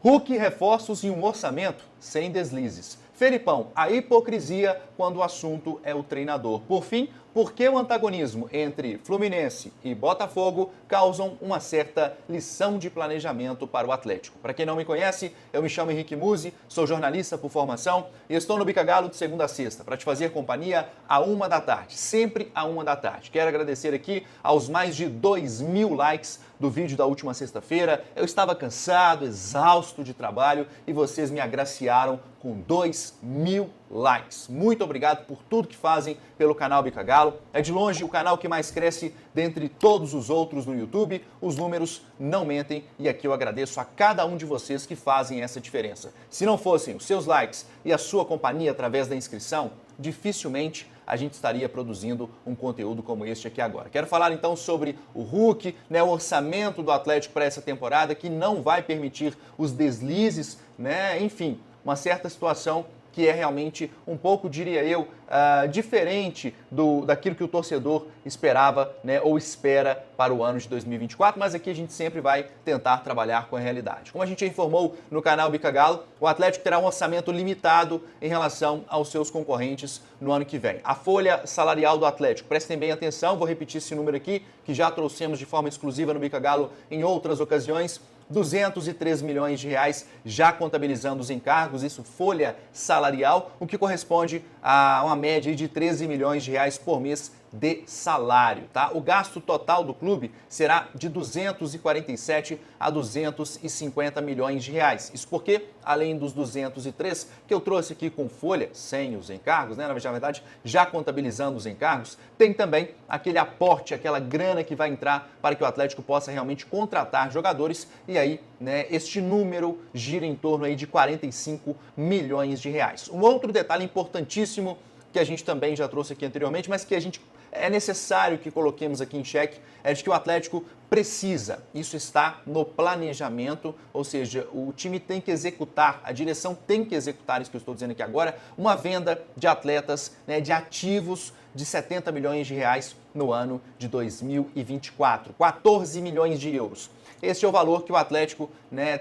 Hulk, reforços e um orçamento sem deslizes. Felipão, a hipocrisia quando o assunto é o treinador. Por fim, por que o antagonismo entre Fluminense e Botafogo causam uma certa lição de planejamento para o Atlético? Para quem não me conhece, eu me chamo Henrique Musi, sou jornalista por formação e estou no Bica Galo de segunda a sexta para te fazer companhia à 1 da tarde, sempre à 1 da tarde. Quero agradecer aqui aos mais de 2.000 likes do vídeo da última sexta-feira. Eu estava cansado, exausto de trabalho e vocês me agraciaram com 2.000 likes. Muito obrigado por tudo que fazem pelo canal Bica Galo. É de longe o canal que mais cresce dentre todos os outros no YouTube. Os números não mentem e aqui eu agradeço a cada um de vocês que fazem essa diferença. Se não fossem os seus likes e a sua companhia através da inscrição, dificilmente a gente estaria produzindo um conteúdo como este aqui agora. Quero falar então sobre o Hulk, o orçamento do Atlético para essa temporada que não vai permitir os deslizes, enfim, uma certa situação que é realmente um pouco, diria eu, diferente daquilo que o torcedor esperava, ou espera para o ano de 2024, mas aqui a gente sempre vai tentar trabalhar com a realidade. Como a gente informou no canal Bica Galo, o Atlético terá um orçamento limitado em relação aos seus concorrentes no ano que vem. A folha salarial do Atlético, prestem bem atenção, vou repetir esse número aqui, que já trouxemos de forma exclusiva no Bica Galo em outras ocasiões, 203 milhões de reais já contabilizando os encargos, isso folha salarial, o que corresponde a uma média de 13 milhões de reais por mês de salário, tá? O gasto total do clube será de 247 a 250 milhões de reais. Isso porque, além dos 203 que eu trouxe aqui com folha, sem os encargos, na verdade, já contabilizando os encargos, tem também aquele aporte, aquela grana que vai entrar para que o Atlético possa realmente contratar jogadores e aí, este número gira em torno aí de 45 milhões de reais. Um outro detalhe importantíssimo que a gente também já trouxe aqui anteriormente, mas que é necessário que coloquemos aqui em xeque, é de que o Atlético precisa, isso está no planejamento, ou seja, o time tem que executar, a direção tem que executar isso que eu estou dizendo aqui agora, uma venda de atletas, de ativos de 70 milhões de reais no ano de 2024, 14 milhões de euros. Este é o valor que o Atlético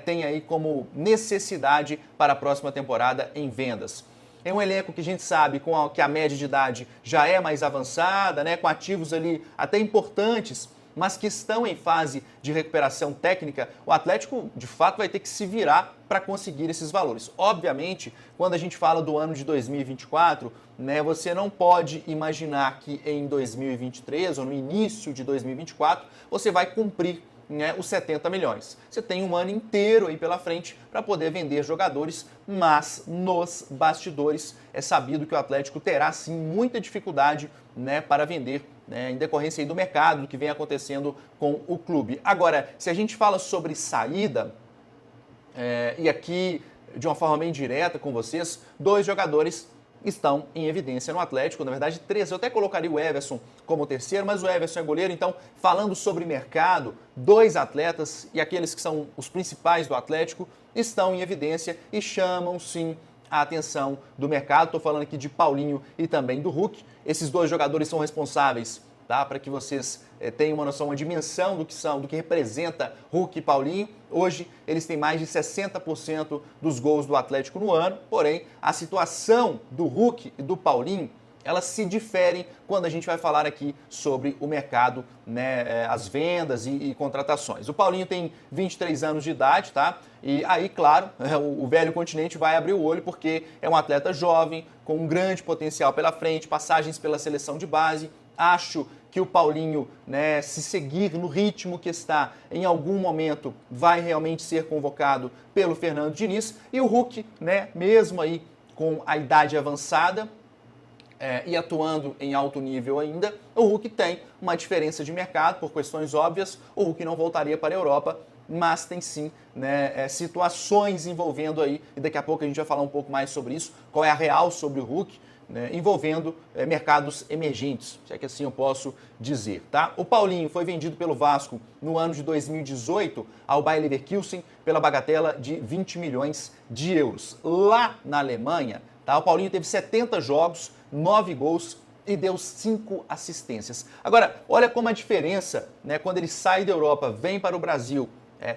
tem aí como necessidade para a próxima temporada em vendas. É um elenco que a gente sabe que a média de idade já é mais avançada, com ativos ali até importantes, mas que estão em fase de recuperação técnica, o Atlético de fato vai ter que se virar para conseguir esses valores. Obviamente, quando a gente fala do ano de 2024, você não pode imaginar que em 2023 ou no início de 2024 você vai cumprir os 70 milhões. Você tem um ano inteiro aí pela frente para poder vender jogadores, mas nos bastidores é sabido que o Atlético terá sim muita dificuldade para vender, em decorrência aí do mercado, do que vem acontecendo com o clube. Agora, se a gente fala sobre saída, e aqui de uma forma bem direta com vocês, 2 jogadores estão em evidência no Atlético, na verdade 3, eu até colocaria o Everson como terceiro, mas o Everson é goleiro, então falando sobre mercado, 2 atletas e aqueles que são os principais do Atlético estão em evidência e chamam sim a atenção do mercado, estou falando aqui de Paulinho e também do Hulk, esses 2 jogadores são responsáveis, tá? Para que vocês tenham uma noção, uma dimensão do que representa Hulk e Paulinho. Hoje eles têm mais de 60% dos gols do Atlético no ano, porém a situação do Hulk e do Paulinho, elas se diferem quando a gente vai falar aqui sobre o mercado, as vendas e contratações. O Paulinho tem 23 anos de idade, tá? E aí, claro, o velho continente vai abrir o olho porque é um atleta jovem, com um grande potencial pela frente, passagens pela seleção de base. Acho que o Paulinho, se seguir no ritmo que está, em algum momento vai realmente ser convocado pelo Fernando Diniz. E o Hulk, mesmo aí com a idade avançada e atuando em alto nível ainda, o Hulk tem uma diferença de mercado, por questões óbvias, o Hulk não voltaria para a Europa, mas tem sim situações envolvendo aí, e daqui a pouco a gente vai falar um pouco mais sobre isso, qual é a real sobre o Hulk, envolvendo mercados emergentes, se é que assim eu posso dizer, tá? O Paulinho foi vendido pelo Vasco no ano de 2018 ao Bayer Leverkusen pela bagatela de 20 milhões de euros. Lá na Alemanha, tá? O Paulinho teve 70 jogos, 9 gols e deu 5 assistências. Agora, olha como a diferença, quando ele sai da Europa, vem para o Brasil,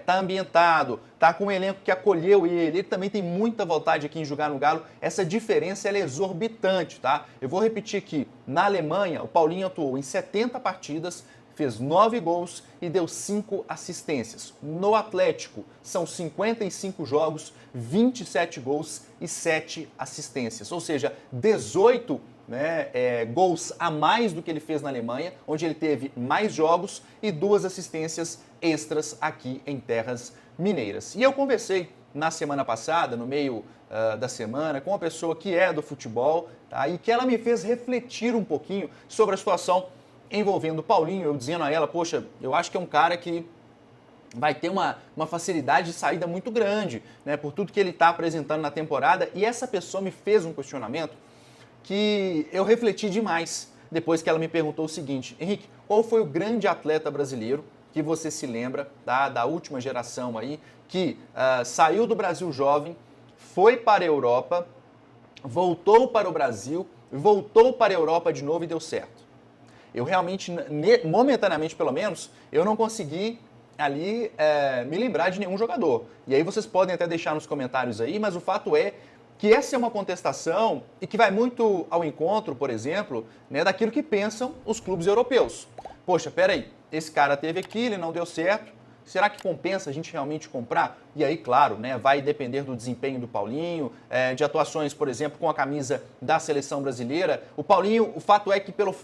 tá ambientado, tá com um elenco que acolheu ele também tem muita vontade aqui em jogar no Galo. Essa diferença ela é exorbitante, tá? Eu vou repetir aqui, na Alemanha, o Paulinho atuou em 70 partidas, fez 9 gols e deu 5 assistências. No Atlético, são 55 jogos, 27 gols e 7 assistências. Ou seja, 18 gols a mais do que ele fez na Alemanha, onde ele teve mais jogos e 2 assistências extras aqui em terras mineiras. E eu conversei na semana passada, no meio da semana, com uma pessoa que é do futebol, tá? E que ela me fez refletir um pouquinho sobre a situação envolvendo o Paulinho, eu dizendo a ela, poxa, eu acho que é um cara que vai ter uma facilidade de saída muito grande, né, por tudo que ele está apresentando na temporada, e essa pessoa me fez um questionamento que eu refleti demais depois que ela me perguntou o seguinte, Henrique, qual foi o grande atleta brasileiro que você se lembra, tá, da última geração aí, que saiu do Brasil jovem, foi para a Europa, voltou para o Brasil, voltou para a Europa de novo e deu certo? Eu realmente, momentaneamente pelo menos, eu não consegui ali me lembrar de nenhum jogador. E aí vocês podem até deixar nos comentários aí, mas o fato é que essa é uma contestação e que vai muito ao encontro, por exemplo, né, daquilo que pensam os clubes europeus. Poxa, peraí, esse cara teve aqui, ele não deu certo, será que compensa a gente realmente comprar? E aí, claro, né, vai depender do desempenho do Paulinho, de atuações, por exemplo, com a camisa da seleção brasileira. O Paulinho, o fato é que pela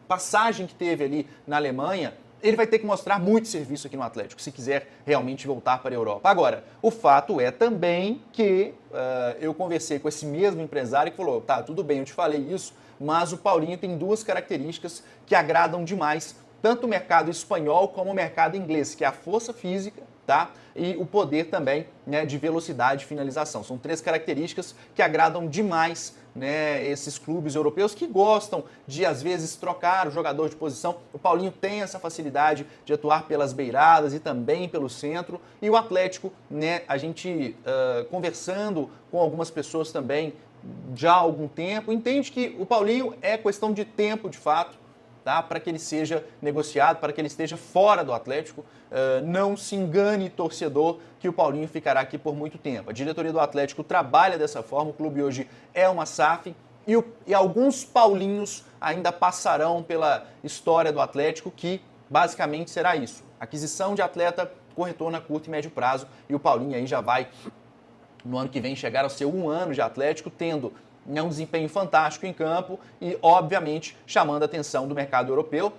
passagem que teve ali na Alemanha, ele vai ter que mostrar muito serviço aqui no Atlético, se quiser realmente voltar para a Europa. Agora, o fato é também que eu conversei com esse mesmo empresário que falou, tá, tudo bem, eu te falei isso, mas o Paulinho tem 2 características que agradam demais tanto o mercado espanhol como o mercado inglês, que é a força física, tá? E o poder também, né, de velocidade e finalização. São 3 características que agradam demais, né, esses clubes europeus que gostam de, às vezes, trocar o jogador de posição. O Paulinho tem essa facilidade de atuar pelas beiradas e também pelo centro. E o Atlético, né, a gente conversando com algumas pessoas também já há algum tempo, entende que o Paulinho é questão de tempo, de fato, tá? Para que ele seja negociado, para que ele esteja fora do Atlético. Não se engane, torcedor, que o Paulinho ficará aqui por muito tempo. A diretoria do Atlético trabalha dessa forma, o clube hoje é uma SAF e alguns Paulinhos ainda passarão pela história do Atlético, que basicamente será isso. Aquisição de atleta com retorno a curto e médio prazo, e o Paulinho aí já vai, no ano que vem, chegar ao seu 1 ano de Atlético, tendo um desempenho fantástico em campo e, obviamente, chamando a atenção do mercado europeu.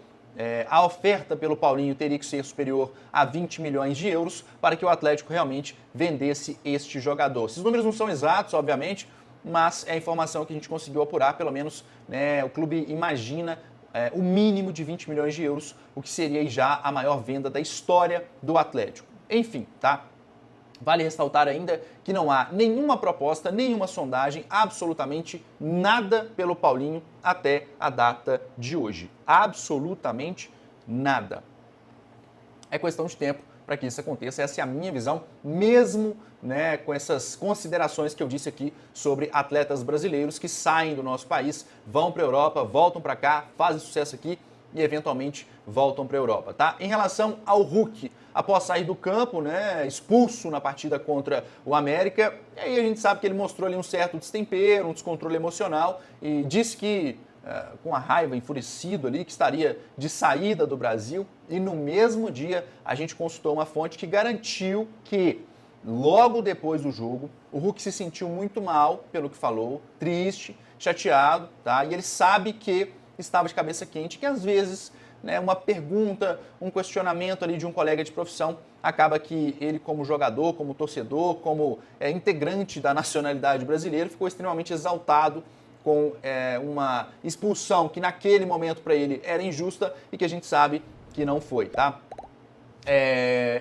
A oferta pelo Paulinho teria que ser superior a 20 milhões de euros para que o Atlético realmente vendesse este jogador. Esses números não são exatos, obviamente, mas é a informação que a gente conseguiu apurar, pelo menos, né, o clube imagina o mínimo de 20 milhões de euros, o que seria já a maior venda da história do Atlético. Enfim, tá? Vale ressaltar ainda que não há nenhuma proposta, nenhuma sondagem, absolutamente nada pelo Paulinho até a data de hoje. Absolutamente nada. É questão de tempo para que isso aconteça. Essa é a minha visão, mesmo, né, com essas considerações que eu disse aqui sobre atletas brasileiros que saem do nosso país, vão para a Europa, voltam para cá, fazem sucesso aqui e eventualmente voltam para a Europa, tá? Em relação ao Hulk, após sair do campo, né, expulso na partida contra o América, e aí a gente sabe que ele mostrou ali um certo destempero, um descontrole emocional e disse que, com a raiva, enfurecido ali, que estaria de saída do Brasil, e no mesmo dia a gente consultou uma fonte que garantiu que logo depois do jogo, o Hulk se sentiu muito mal pelo que falou, triste, chateado, tá? E ele sabe que estava de cabeça quente, que às vezes, né, uma pergunta, um questionamento ali de um colega de profissão, acaba que ele, como jogador, como torcedor, como integrante da nacionalidade brasileira, ficou extremamente exaltado com uma expulsão que naquele momento para ele era injusta e que a gente sabe que não foi, tá?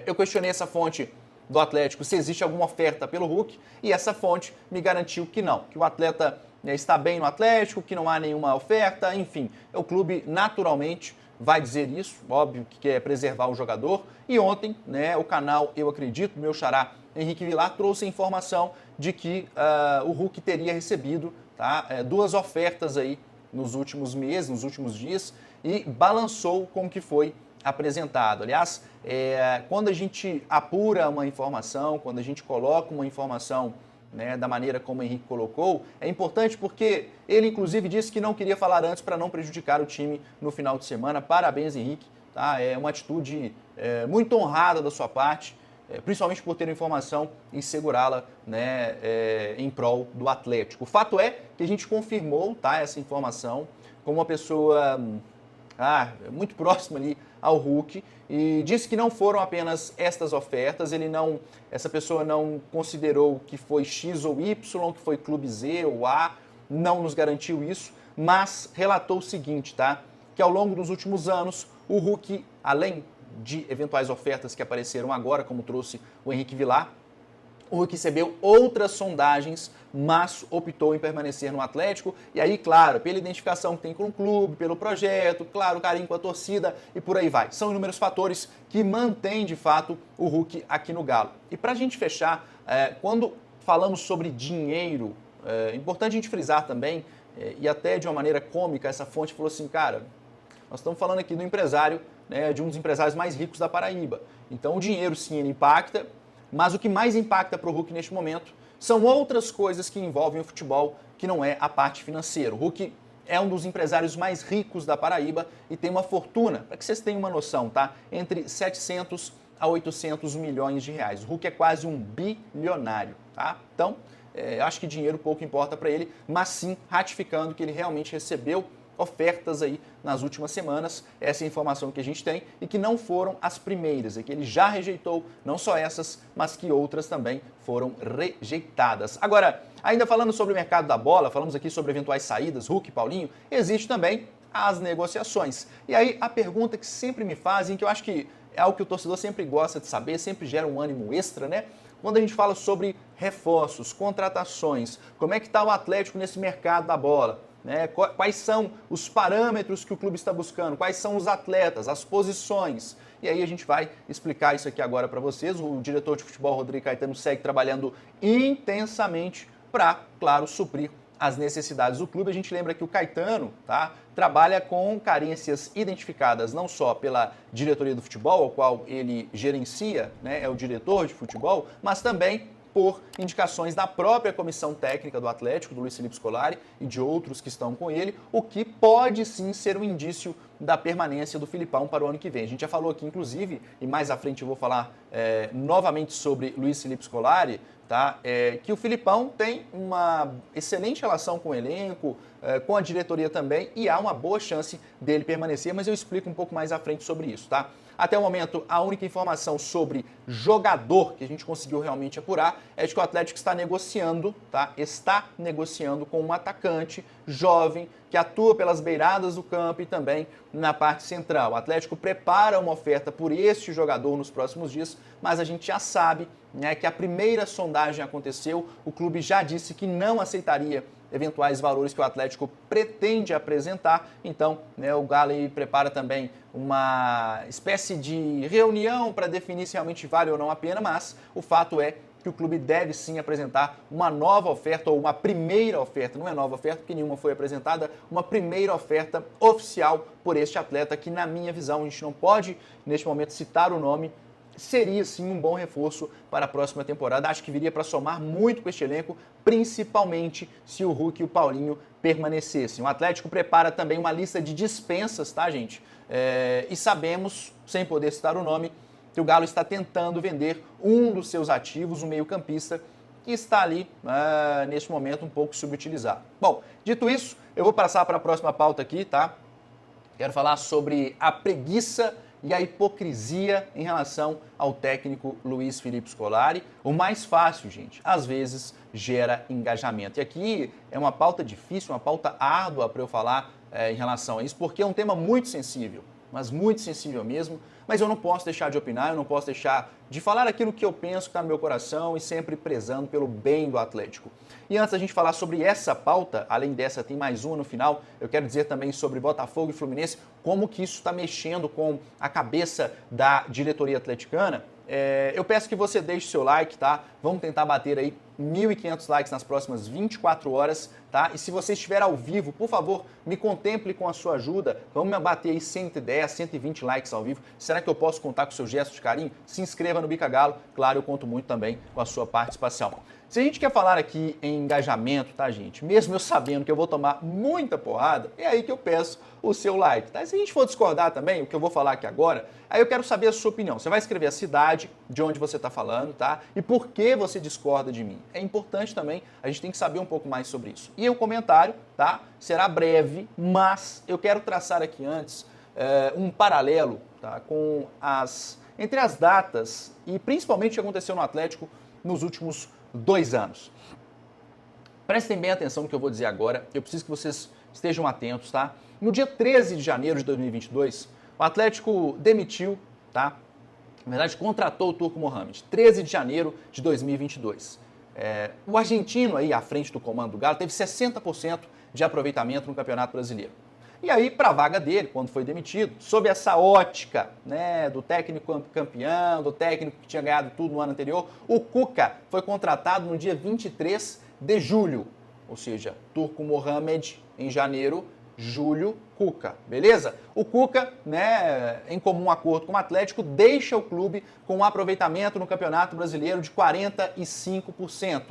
Eu questionei essa fonte do Atlético se existe alguma oferta pelo Hulk e essa fonte me garantiu que não, que o atleta está bem no Atlético, que não há nenhuma oferta, enfim, o clube naturalmente vai dizer isso, óbvio que quer preservar o jogador. E ontem, né, o canal Eu Acredito, meu xará Henrique Vilar, trouxe a informação de que o Hulk teria recebido, tá, 2 ofertas aí nos últimos meses, nos últimos dias, e balançou com o que foi apresentado. Aliás, quando a gente apura uma informação, quando a gente coloca uma informação, né, da maneira como o Henrique colocou, é importante porque ele inclusive disse que não queria falar antes para não prejudicar o time no final de semana. Parabéns, Henrique. Tá? É uma atitude muito honrada da sua parte, principalmente por ter a informação e segurá-la, né, em prol do Atlético. O fato é que a gente confirmou, tá, essa informação com uma pessoa muito próxima ali ao Hulk e disse que não foram apenas estas ofertas. Essa pessoa não considerou que foi X ou Y, que foi clube Z ou A, não nos garantiu isso, mas relatou o seguinte, tá? Que ao longo dos últimos anos, o Hulk, além de eventuais ofertas que apareceram agora, como trouxe o Henrique Vilar, o Hulk recebeu outras sondagens, mas optou em permanecer no Atlético. E aí, claro, pela identificação que tem com o clube, pelo projeto, claro, carinho com a torcida e por aí vai. São inúmeros fatores que mantêm, de fato, o Hulk aqui no Galo. E para a gente fechar, quando falamos sobre dinheiro, é importante a gente frisar também, e até de uma maneira cômica, essa fonte falou assim, cara, nós estamos falando aqui do empresário, né, de um dos empresários mais ricos da Paraíba. Então o dinheiro sim, ele impacta, mas o que mais impacta para o Hulk neste momento são outras coisas que envolvem o futebol, que não é a parte financeira. O Hulk é um dos empresários mais ricos da Paraíba e tem uma fortuna, para que vocês tenham uma noção, tá? Entre 700 a 800 milhões de reais. O Hulk é quase um bilionário, tá? Então, eu acho que dinheiro pouco importa para ele, mas sim ratificando que ele realmente recebeu ofertas aí nas últimas semanas, essa é a informação que a gente tem, e que não foram as primeiras, é que ele já rejeitou não só essas, mas que outras também foram rejeitadas. Agora, ainda falando sobre o mercado da bola, falamos aqui sobre eventuais saídas, Hulk e Paulinho, existe também as negociações. E aí a pergunta que sempre me fazem, que eu acho que é algo que o torcedor sempre gosta de saber, sempre gera um ânimo extra, né? Quando a gente fala sobre reforços, contratações, como é que está o Atlético nesse mercado da bola? Né? Quais são os parâmetros que o clube está buscando, quais são os atletas, as posições. E aí a gente vai explicar isso aqui agora para vocês. O diretor de futebol, Rodrigo Caetano, segue trabalhando intensamente para, claro, suprir as necessidades do clube. A gente lembra que o Caetano, tá, trabalha com carências identificadas não só pela diretoria do futebol, ao qual ele gerencia, né, é o diretor de futebol, mas também por indicações da própria comissão técnica do Atlético, do Luiz Felipe Scolari e de outros que estão com ele, o que pode sim ser um indício da permanência do Filipão para o ano que vem. A gente já falou aqui, inclusive, e mais à frente eu vou falar novamente sobre Luiz Felipe Scolari, tá? Que o Filipão tem uma excelente relação com o elenco, com a diretoria também, e há uma boa chance dele permanecer, mas eu explico um pouco mais à frente sobre isso, tá? Até o momento, a única informação sobre jogador que a gente conseguiu realmente apurar é de que o Atlético está negociando, tá? Está negociando com um atacante jovem que atua pelas beiradas do campo e também na parte central. O Atlético prepara uma oferta por este jogador nos próximos dias, mas a gente já sabe, né, que a primeira sondagem aconteceu, o clube já disse que não aceitaria eventuais valores que o Atlético pretende apresentar. Então, né, o Galo prepara também uma espécie de reunião para definir se realmente vale ou não a pena, mas o fato é que o clube deve sim apresentar uma nova oferta, ou uma primeira oferta, não é nova oferta porque nenhuma foi apresentada, uma primeira oferta oficial por este atleta que, na minha visão, a gente não pode neste momento citar o nome, seria sim um bom reforço para a próxima temporada. Acho que viria para somar muito com este elenco, principalmente se o Hulk e o Paulinho permanecessem. O Atlético prepara também uma lista de dispensas, tá, gente? E sabemos, sem poder citar o nome, que o Galo está tentando vender um dos seus ativos, um meio-campista, que está ali, neste momento, um pouco subutilizado. Bom, dito isso, eu vou passar para a próxima pauta aqui, tá? Quero falar sobre a preguiça e a hipocrisia em relação ao técnico Luiz Felipe Scolari. O mais fácil, gente, às vezes gera engajamento. E aqui é uma pauta difícil, uma pauta árdua para eu falar em relação a isso, porque é um tema muito sensível, mas muito sensível mesmo. Mas eu não posso deixar de opinar, eu não posso deixar de falar aquilo que eu penso que está no meu coração e sempre prezando pelo bem do Atlético. E antes da gente falar sobre essa pauta, além dessa tem mais uma no final, eu quero dizer também sobre Botafogo e Fluminense, como que isso está mexendo com a cabeça da diretoria atleticana. Eu peço que você deixe seu like, tá? Vamos tentar bater aí 1.500 likes nas próximas 24 horas, tá? E se você estiver ao vivo, por favor, me contemple com a sua ajuda. Vamos bater aí 110, 120 likes ao vivo. Será que eu posso contar com o seu gesto de carinho? Se inscreva no Bica Galo. Claro, eu conto muito também com a sua participação. Se a gente quer falar aqui em engajamento, tá, gente? Mesmo eu sabendo que eu vou tomar muita porrada, é aí que eu peço o seu like, tá? E se a gente for discordar também, o que eu vou falar aqui agora, aí eu quero saber a sua opinião. Você vai escrever a cidade de onde você está falando, tá? E por que você discorda de mim. É importante também, a gente tem que saber um pouco mais sobre isso. E o comentário, tá? Será breve, mas eu quero traçar aqui antes um paralelo, tá? Entre as datas e principalmente o que aconteceu no Atlético nos últimos 2 anos. Prestem bem atenção no que eu vou dizer agora, eu preciso que vocês estejam atentos, tá? No dia 13 de janeiro de 2022, o Atlético demitiu, tá? Na verdade, contratou o Turco Mohamed, 13 de janeiro de 2022. O argentino aí à frente do comando do Galo teve 60% de aproveitamento no Campeonato Brasileiro. E aí, para a vaga dele, quando foi demitido, sob essa ótica, né, do técnico campeão, do técnico que tinha ganhado tudo no ano anterior, o Cuca foi contratado no dia 23 de julho. Ou seja, Turco Mohamed em janeiro, julho, Cuca, beleza? O Cuca, né, em comum acordo com o Atlético, deixa o clube com um aproveitamento no Campeonato Brasileiro de 45%.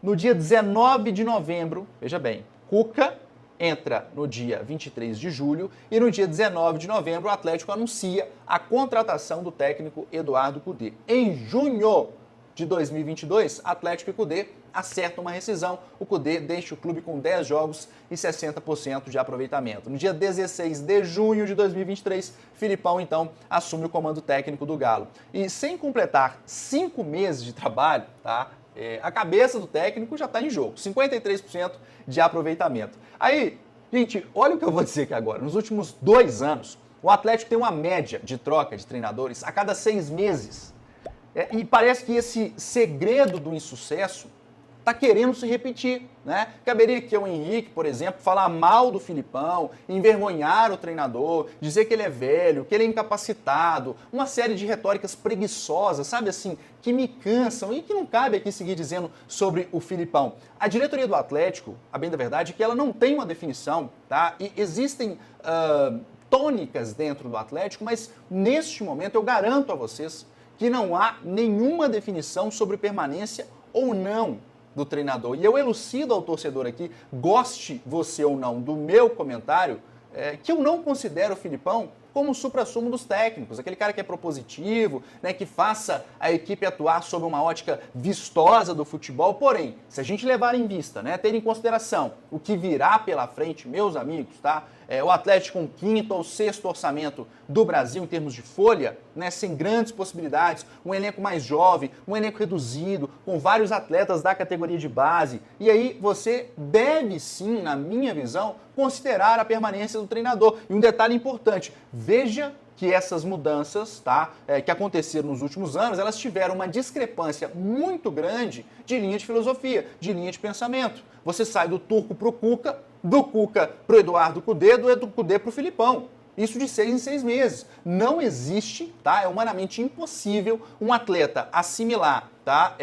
No dia 19 de novembro, veja bem, Cuca entra no dia 23 de julho e no dia 19 de novembro o Atlético anuncia a contratação do técnico Eduardo Cudê. Em junho de 2022, Atlético e Cudê acertam uma rescisão. O Cudê deixa o clube com 10 jogos e 60% de aproveitamento. No dia 16 de junho de 2023, Filipão, então, assume o comando técnico do Galo. E sem completar 5 meses de trabalho, tá? A cabeça do técnico já está em jogo, 53% de aproveitamento. Aí, gente, olha o que eu vou dizer aqui agora. Nos últimos 2 anos, o Atlético tem uma média de troca de treinadores a cada 6 meses. E parece que esse segredo do insucesso está querendo se repetir, né? Caberia aqui ao Henrique, por exemplo, falar mal do Filipão, envergonhar o treinador, dizer que ele é velho, que ele é incapacitado, uma série de retóricas preguiçosas, sabe assim, que me cansam e que não cabe aqui seguir dizendo sobre o Filipão. A diretoria do Atlético, a bem da verdade, é que ela não tem uma definição, tá? E existem tônicas dentro do Atlético, mas neste momento eu garanto a vocês que não há nenhuma definição sobre permanência ou não do treinador. E eu elucido ao torcedor aqui, goste você ou não do meu comentário, que eu não considero o Filipão como o suprassumo dos técnicos, aquele cara que é propositivo, né, que faça a equipe atuar sob uma ótica vistosa do futebol. Porém, se a gente levar em vista, né, ter em consideração o que virá pela frente, meus amigos, tá? O Atlético com o 5º ou 6º orçamento do Brasil em termos de folha, né, sem grandes possibilidades, um elenco mais jovem, um elenco reduzido, com vários atletas da categoria de base. E aí você deve sim, na minha visão, considerar a permanência do treinador. E um detalhe importante, veja que essas mudanças, tá, que aconteceram nos últimos anos, elas tiveram uma discrepância muito grande de linha de filosofia, de linha de pensamento. Você sai do Turco para o Cuca, do Cuca para o Eduardo Cudê, do Cudê para o Filipão. Isso de 6 em 6 meses. Não existe, tá? É humanamente impossível um atleta assimilar, tá?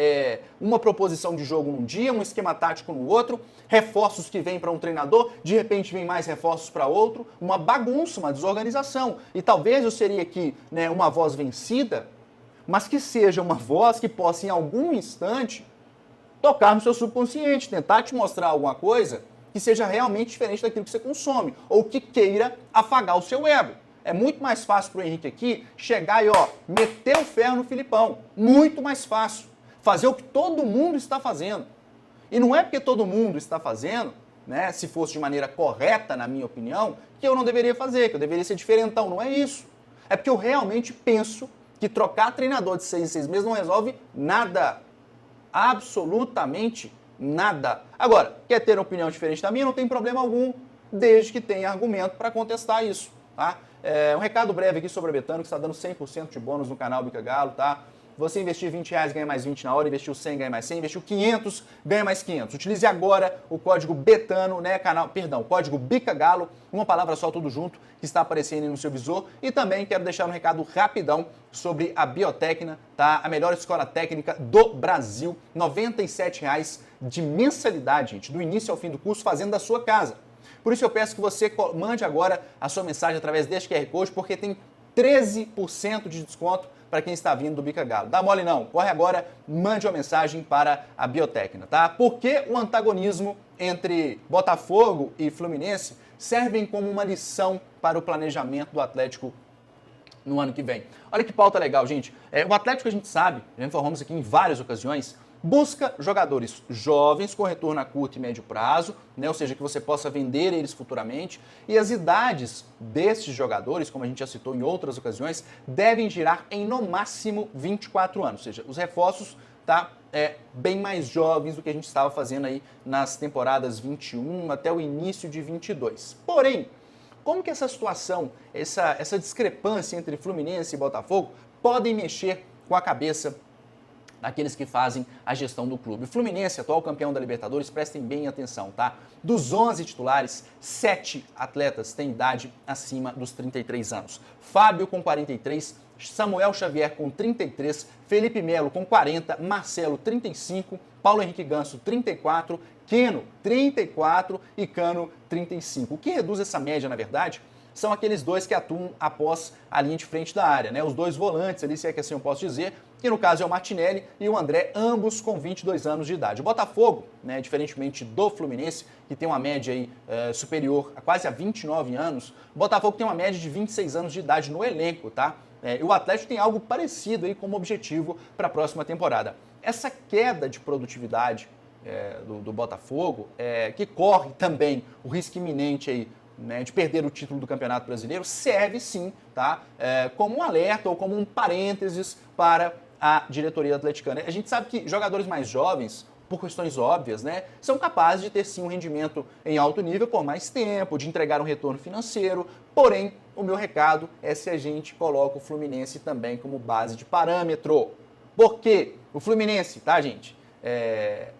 Uma proposição de jogo num dia, um esquema tático no outro, reforços que vêm para um treinador, de repente vem mais reforços para outro, uma bagunça, uma desorganização. E talvez eu seria aqui, né, uma voz vencida, mas que seja uma voz que possa em algum instante tocar no seu subconsciente, tentar te mostrar alguma coisa que seja realmente diferente daquilo que você consome, ou que queira afagar o seu ego. É muito mais fácil para o Henrique aqui chegar e, meter o ferro no Filipão. Muito mais fácil. Fazer o que todo mundo está fazendo. E não é porque todo mundo está fazendo, né, se fosse de maneira correta, na minha opinião, que eu não deveria fazer, que eu deveria ser diferentão. Não é isso. É porque eu realmente penso que trocar treinador de 6 em 6 meses não resolve nada. Absolutamente nada. Agora, quer ter uma opinião diferente da minha? Não tem problema algum, desde que tenha argumento para contestar isso, tá? Um recado breve aqui sobre a Betano, que está dando 100% de bônus no canal Bica Galo, tá? você investir R$20, ganha mais 20 na hora, investiu 100, ganha mais 100, investiu 500, ganha mais 500. Utilize agora o código BETANO, né, código BICAGALO, uma palavra só, tudo junto, que está aparecendo aí no seu visor. E também quero deixar um recado rapidão sobre a Biotecna, tá? A melhor escola técnica do Brasil, R$ 97,00 de mensalidade, gente, do início ao fim do curso, fazendo da sua casa. Por isso eu peço que você mande agora a sua mensagem através deste QR Code, porque tem 13% de desconto para quem está vindo do Bica Galo. Dá mole não, corre agora, mande uma mensagem para a Biotecna, tá? Por que o antagonismo entre Botafogo e Fluminense servem como uma lição para o planejamento do Atlético no ano que vem? Olha que pauta legal, gente. O Atlético, a gente sabe, já informamos aqui em várias ocasiões, busca jogadores jovens com retorno a curto e médio prazo, né? Ou seja, que você possa vender eles futuramente. E as idades desses jogadores, como a gente já citou em outras ocasiões, devem girar em no máximo 24 anos. Ou seja, os reforços bem mais jovens do que a gente estava fazendo aí nas temporadas 21 até o início de 22. Porém, como que essa situação, essa discrepância entre Fluminense e Botafogo podem mexer com a cabeça daqueles que fazem a gestão do clube? O Fluminense, atual campeão da Libertadores, prestem bem atenção, tá? Dos 11 titulares, 7 atletas têm idade acima dos 33 anos. Fábio com 43, Samuel Xavier com 33, Felipe Melo com 40, Marcelo 35, Paulo Henrique Ganso 34, Keno 34 e Cano 35. O que reduz essa média, na verdade, são aqueles dois que atuam após a linha de frente da área, né? Os dois volantes ali, se é que assim eu posso dizer, que no caso é o Martinelli e o André, ambos com 22 anos de idade. O Botafogo, né, diferentemente do Fluminense, que tem uma média aí, superior a quase a 29 anos, o Botafogo tem uma média de 26 anos de idade no elenco, tá? E o Atlético tem algo parecido aí como objetivo para a próxima temporada. Essa queda de produtividade do Botafogo, que corre também o risco iminente aí, né, de perder o título do Campeonato Brasileiro, serve sim, tá, como um alerta ou como um parênteses para a diretoria atleticana. A gente sabe que jogadores mais jovens, por questões óbvias, né, são capazes de ter sim um rendimento em alto nível por mais tempo, de entregar um retorno financeiro, porém, o meu recado é se a gente coloca o Fluminense também como base de parâmetro. Porque o Fluminense, tá, gente,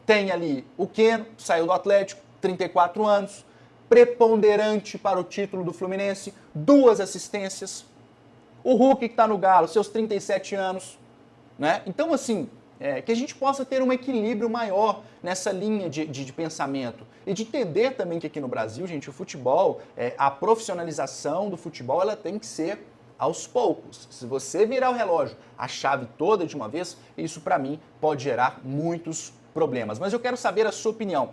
tem ali o Keno, saiu do Atlético, 34 anos, preponderante para o título do Fluminense, 2 assistências. O Hulk, que está no Galo, seus 37 anos, né? Então, assim, que a gente possa ter um equilíbrio maior nessa linha de pensamento e de entender também que aqui no Brasil, gente, o futebol, a profissionalização do futebol, ela tem que ser aos poucos. Se você virar o relógio, a chave toda de uma vez, isso para mim pode gerar muitos problemas. Mas eu quero saber a sua opinião.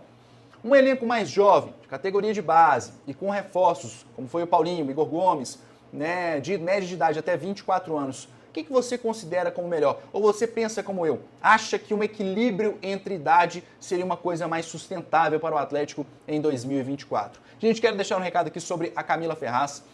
Um elenco mais jovem, de categoria de base e com reforços, como foi o Paulinho, o Igor Gomes, né, de média de idade até 24 anos, o que você considera como melhor? Ou você pensa como eu? Acha que um equilíbrio entre idade seria uma coisa mais sustentável para o Atlético em 2024? Gente, quero deixar um recado aqui sobre a Camila Ferraz.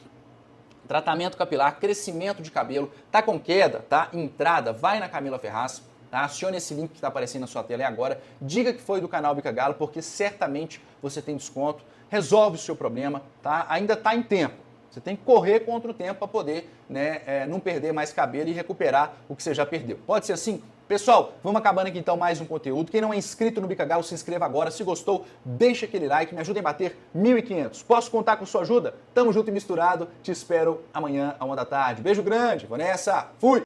Tratamento capilar, crescimento de cabelo, tá com queda, tá? Entrada, vai na Camila Ferraz. Tá? Acione esse link que está aparecendo na sua tela aí agora, diga que foi do canal Bica Galo, porque certamente você tem desconto, resolve o seu problema, tá? Ainda está em tempo, você tem que correr contra o tempo para poder, né, não perder mais cabelo e recuperar o que você já perdeu. Pode ser assim? Pessoal, vamos acabando aqui então mais um conteúdo. Quem não é inscrito no Bica Galo, se inscreva agora. Se gostou, deixa aquele like, me ajuda a bater 1.500. Posso contar com sua ajuda? Tamo junto e misturado. Te espero amanhã, à 1 da tarde. Beijo grande, vou nessa. Fui!